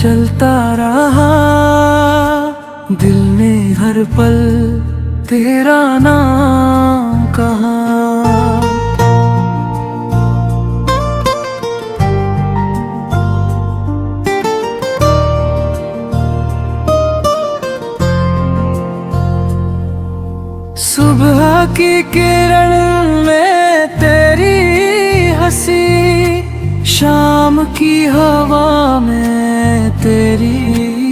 चलता रहा दिल ने हर पल तेरा नाम कहा। सुबह की किरण में तेरी हंसी, शाम की हवा में तेरी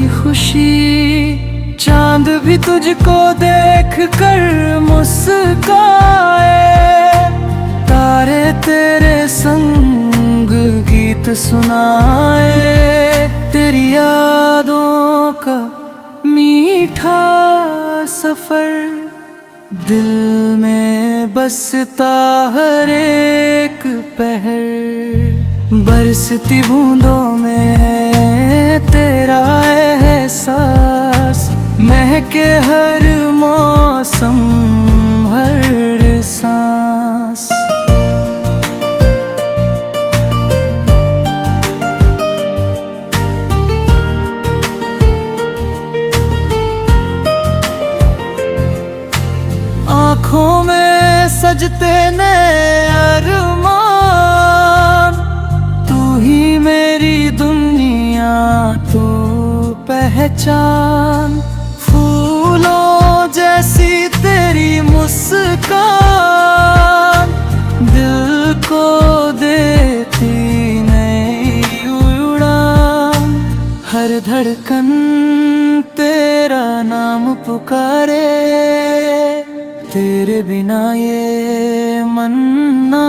खुशी। चांद भी तुझको देख कर मुस्काए, तारे तेरे संग गीत सुनाए। तेरी यादों का मीठा सफर दिल में बसता हर एक पहर। बरसती बूंदों में तेरा एहसास, महके हर मौसम हर सांस। आँखों में सजते नए अरमान, तू ही मेरी दुनिया तू पहचान। फूलों जैसी तेरी मुस्कान, दिल को देती नई उड़ान। हर धड़कन तेरा नाम पुकारे, तेरे बिना ये मन ना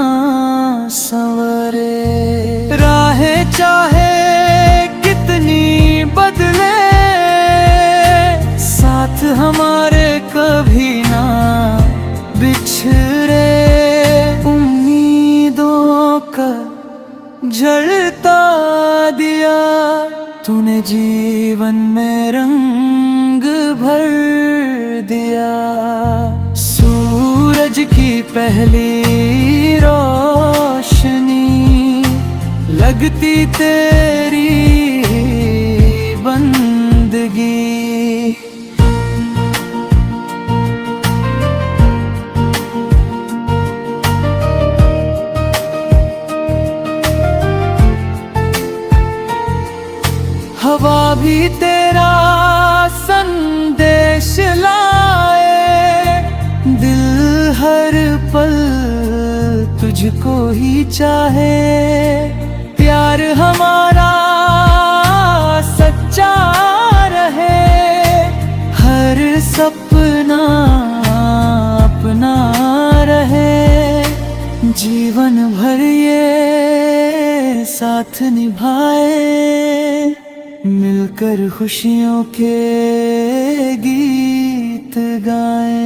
संवरे। राहें चाहे कितनी बदले, साथ हमारे कभी ना बिछड़े। उम्मीदों का जलता दिया, तूने जीवन में रंग भर दिया। सूरज की पहली रोशनी, लगती तेरी बंदगी। हवा भी तेरा संदेश लाए, दिल हर पल तुझको ही चाहे। प्यार हमारा सच्चा रहे, हर सपना अपना रहे। जीवन भर ये साथ निभाए, मिलकर खुशियों के गीत गाएं।